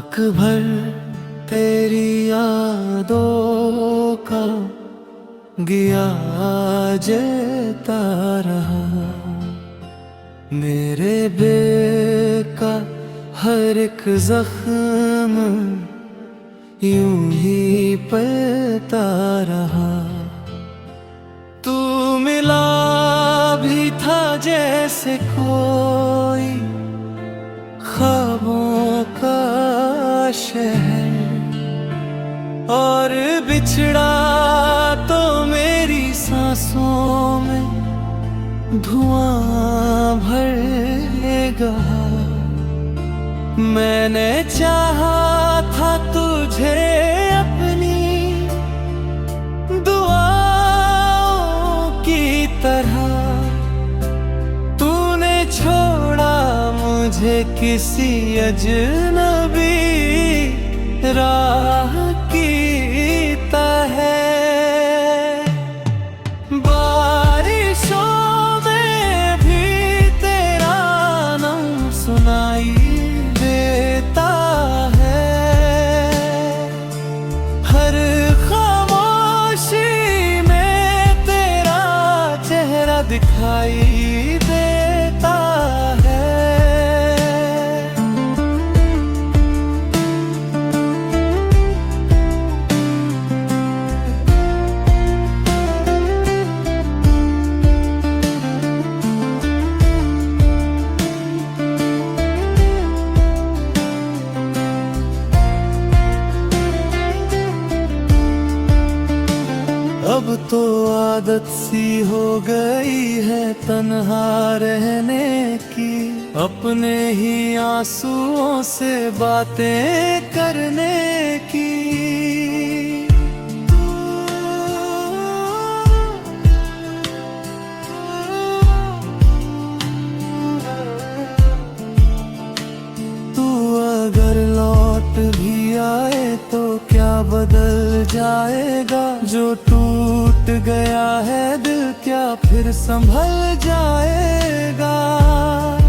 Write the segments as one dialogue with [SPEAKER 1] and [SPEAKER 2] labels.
[SPEAKER 1] राख भर तेरी यादों का गया जता रहा। मेरे बेका हर एक जख्म यूं ही पलता रहा। तू मिला भी था जैसे कोई ख्वाबों का शहर, और बिछड़ा तो मेरी सांसों में धुआं भरेगा। मैंने चाहा था तुझे अपनी दुआओं की तरह, तूने छोड़ा मुझे किसी अजनबी राह की तरह। बारिशों में भी तेरा नाम सुनाई देता है, हर खामोशी में तेरा चेहरा दिखाई देता है। अब तो आदत सी हो गई है तन्हा रहने की, अपने ही आंसुओं से बातें करने की। तू अगर लौट भी आए तो क्या बदल जाएगा? जो टूट गया है दिल क्या फिर संभल जाएगा?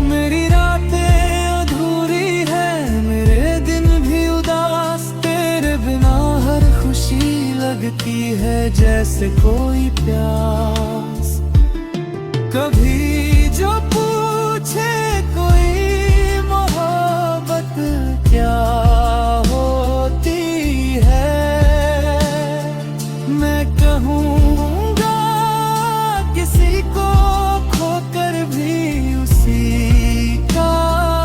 [SPEAKER 1] मेरी रातें अधूरी है, मेरे दिन भी उदास, तेरे बिना हर खुशी लगती है जैसे कोई प्यास। कभी जो पूछे कोई मोहब्बत क्या होती है, मैं कहूँगा किसी को खोकर भी उसी का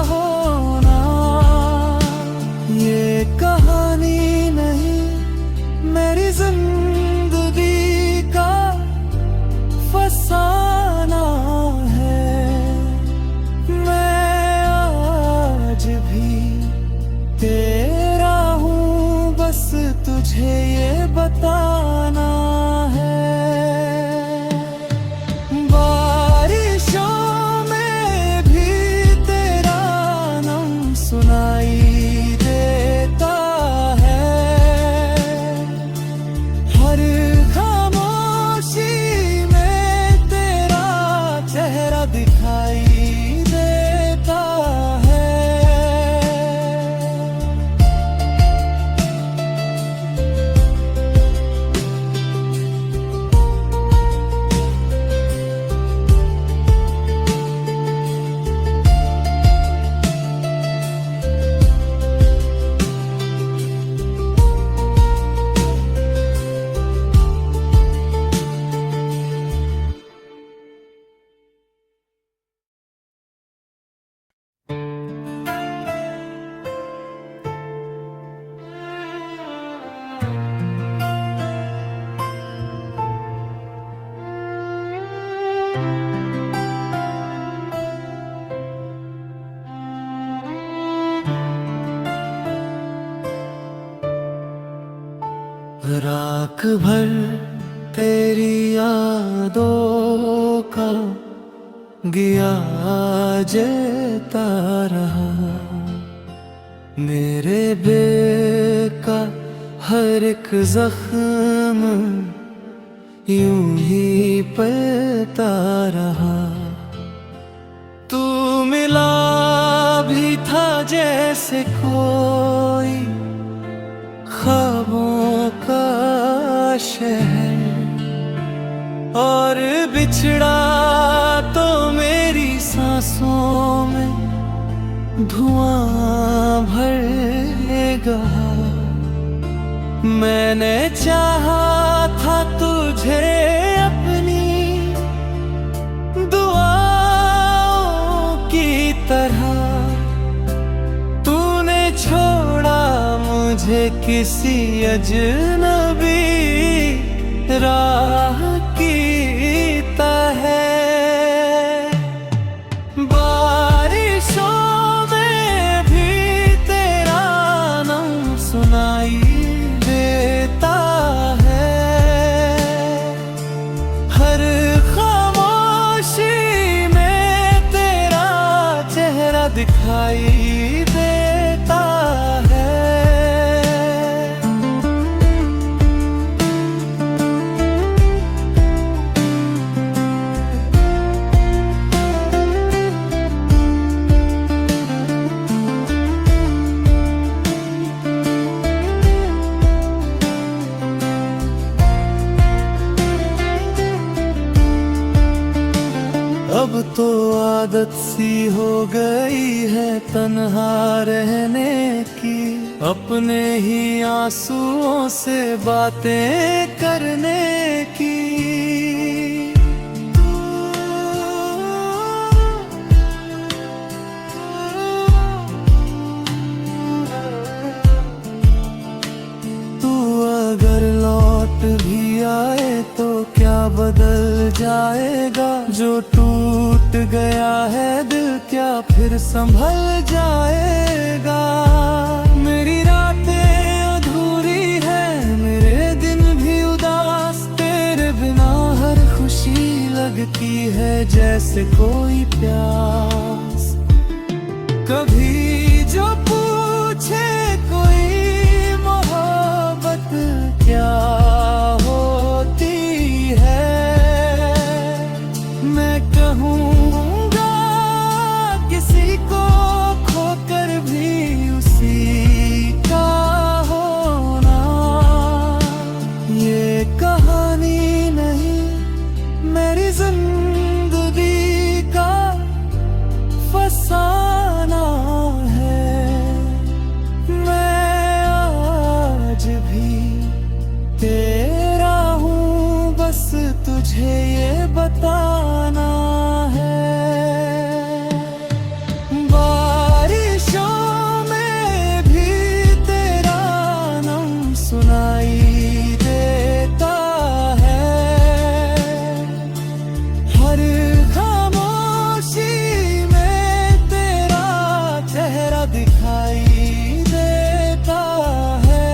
[SPEAKER 1] होना। ये कहानी नहीं मेरी जिंदगी का फसाना है। मैं आज भी तेरा हूँ, बस तुझे ये बताना है। बारिशों में भी तेरा नाम सुनाई देता है, हर खामोशी में तेरा चेहरा दिखाई देता है। राख भर तेरी यादों का गया जता रहा। मेरे बेका हर एक जख्म यूं ही पलता रहा। तू मिला भी था जैसे कोई शहर, और बिछड़ा तो मेरी सांसों में धुआं भरेगा। मैंने चाहा था तुझे अपनी दुआओं की तरह, तूने छोड़ा मुझे किसी अजनबी राह की तरह। बारिशों में भी तेरा नाम सुनाई देता है, हर खामोशी में तेरा चेहरा दिखाई देता है। अब तो आदत सी हो गई है तन्हा रहने की, अपने ही आंसुओं से बातें करने की। तू अगर लौट भी आए तो क्या बदल जाएगा, जो टूट गया है दिल क्या फिर संभल जाएगा। मेरी रातें अधूरी है, मेरे दिन भी उदास, तेरे बिना हर खुशी लगती है जैसे कोई प्यास। कभी जो पूछे कोई मोहब्बत क्या होती है, मैं कहूँगा किसी को खोकर भी उसी का होना। ये कहानी नहीं मेरी जिंदगी का फसाना है, मैं आज भी तेरा हूँ, बस तुझे ये बताना है। बारिशों में भी तेरा नाम सुनाई देता है, हर खामोशी में तेरा चेहरा दिखाई देता है।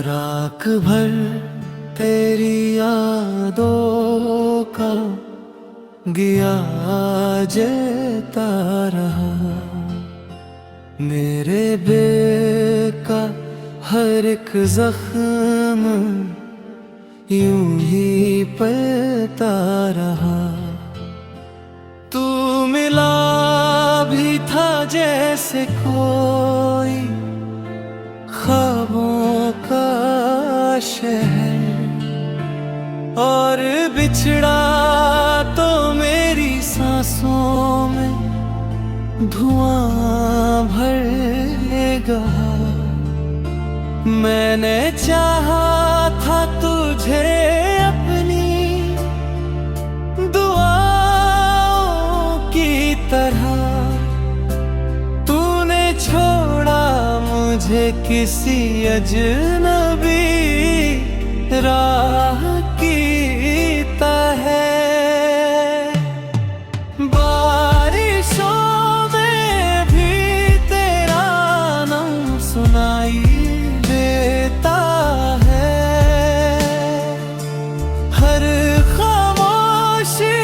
[SPEAKER 1] राख भर तेरी यादों का गया जलता रहा, मेरे दिल का हर एक जख्म यूं ही पलता रहा। तू मिला भी था जैसे कोई ख्वाबों का शहर, और बिछड़ा तो मेरी सांसों में धुआं भरेगा। मैंने चाहा था तुझे अपनी दुआओं की तरह, तूने छोड़ा किसी अजनबी राह कीता है। बारिशों में भी तेरा नाम सुनाई देता है। हर खामोशी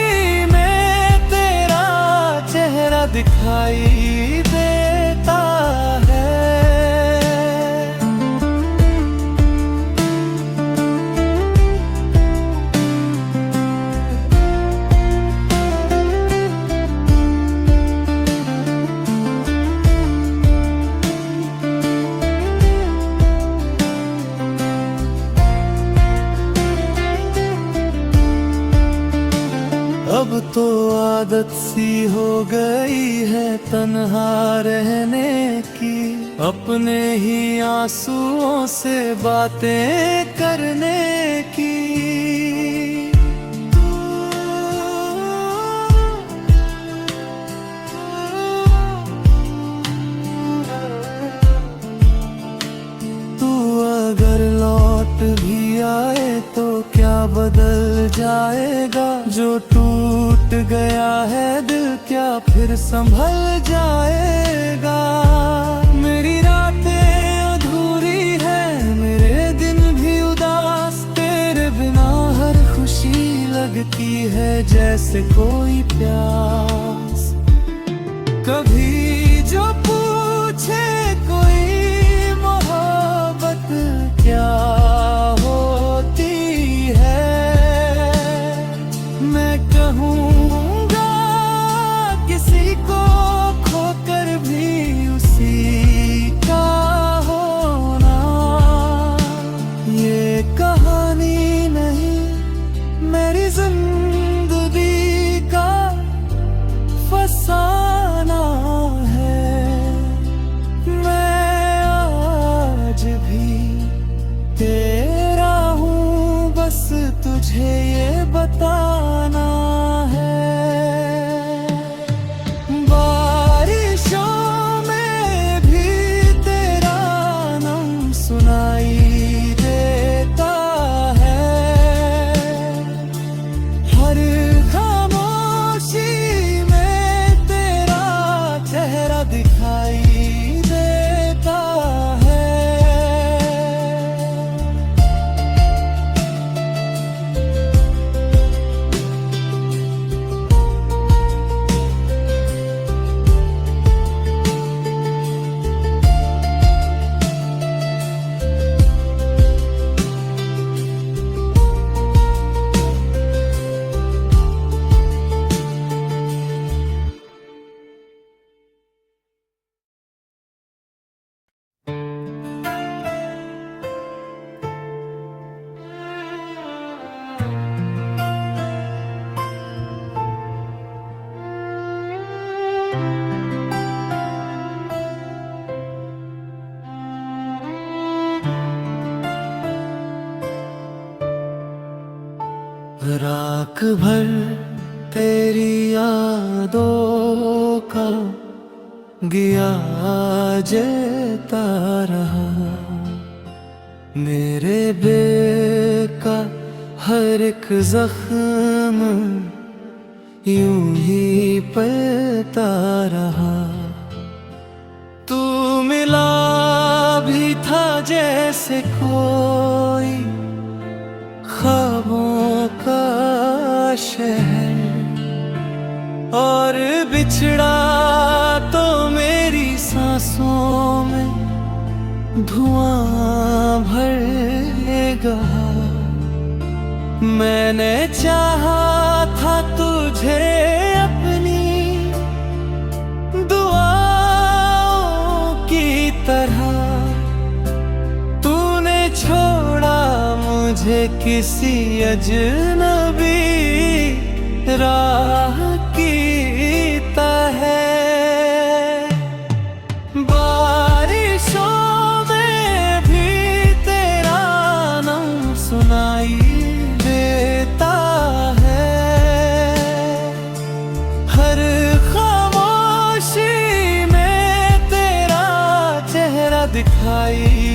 [SPEAKER 1] में तेरा चेहरा दिखाई देता है। अब तो आदत सी हो गई है तन्हा रहने की, अपने ही आंसुओं से बातें करने की। तू अगर लौट भी आए तो क्या बदल जाएगा? जो टूट गया है दिल क्या फिर संभल जाएगा? मेरी रातें अधूरी है, मेरे दिन भी उदास, तेरे बिना हर खुशी लगती है जैसे कोई प्यास। कभी जो पूछे कोई मोहब्बत क्या होती है, मैं कहूँगा किसी को खोकर भी उसी का होना। ये कहानी नहीं मेरी जिंदगी का फसाना है। मैं आज भी तेरा हूँ, बस तुझे ये बताना है। बारिशों में भी तेरा नाम सुनाई देता है। हर खामोशी में तेरा चेहरा दिखाई देता है। राख भर तेरी यादों का गया जलता रहा। मेरे बेका हर एक जख्म यूं ही पलता रहा। तू मिला भी था जैसे कोई ख्वाबों का शहर, और बिछड़ा तो मेरी सांसों में धुआं भरेगा। मैंने चाहा था तुझे अपनी दुआओं की तरह, तूने छोड़ा मुझे किसी अजनबी राह कीता है। बारिशों में भी तेरा नाम सुनाई देता है। हर खामोशी में तेरा चेहरा दिखाई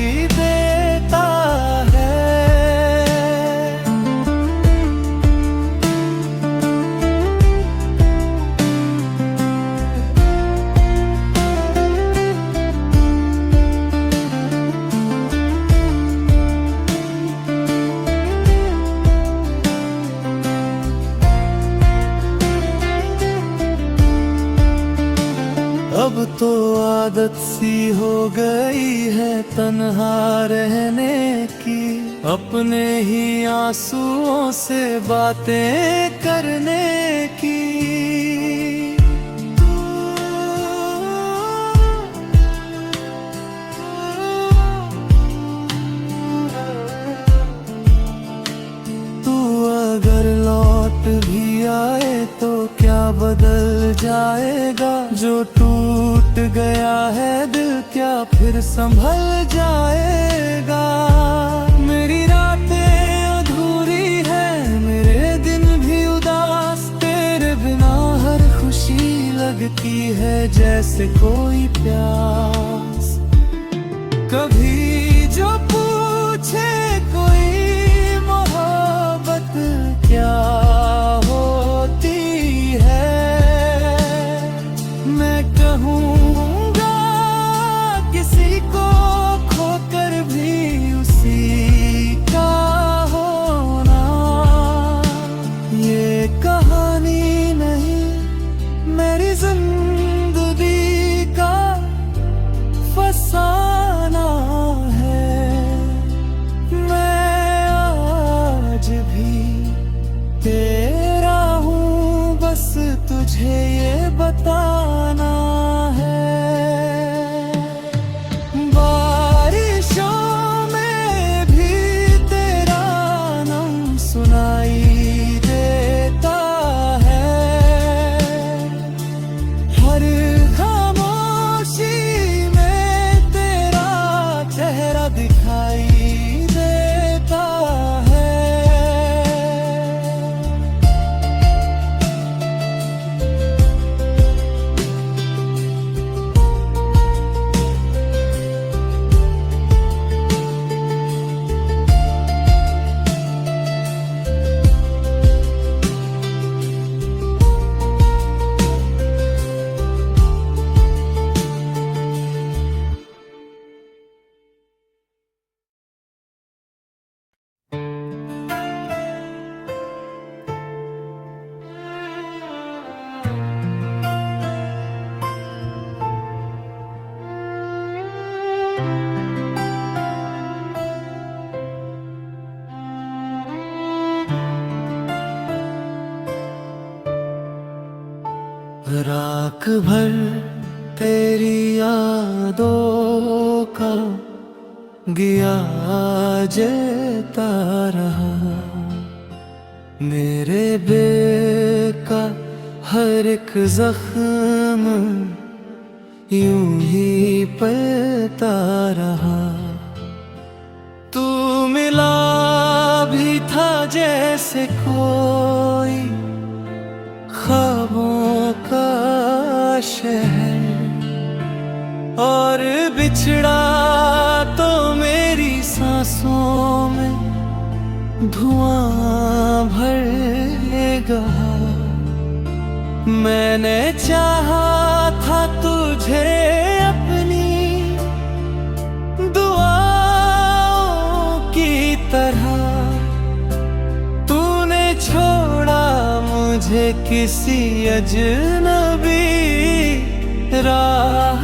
[SPEAKER 1] आदत सी हो गई है तन्हा रहने की, अपने ही आंसुओं से बातें करने की। तू अगर लौट भी आए तो क्या बदल जाएगा, जो टूट गया है दिल क्या फिर संभल जाएगा। मेरी रातें अधूरी है, मेरे दिन भी उदास, तेरे बिना हर खुशी लगती है जैसे कोई प्यास। कभी जो पूछे कोई मोहब्बत क्या होती है, मैं कहूँगा किसी को खोकर भी उसी का होना। ये कहानी नहीं मेरी जिंदगी का फसाना है। मैं आज भी तेरा हूँ, बस तुझे ये बताना है। बारिशों में भी तेरा नाम सुनाई देता है, हर खामोशी में तेरा चेहरा दिखाई देता है। राख भर तेरी यादों का गया जलता रहा, मेरे बेका हर एक जख्म यूं ही पलता रहा। तू मिला भी था जैसे कोई ख्वाबों का शहर, और बिछड़ा तो मेरी सांसों में धुआं भरेगा। मैंने चाहा था तुझे अपनी दुआओं की तरह, तूने छोड़ा मुझे किसी अजनबी राह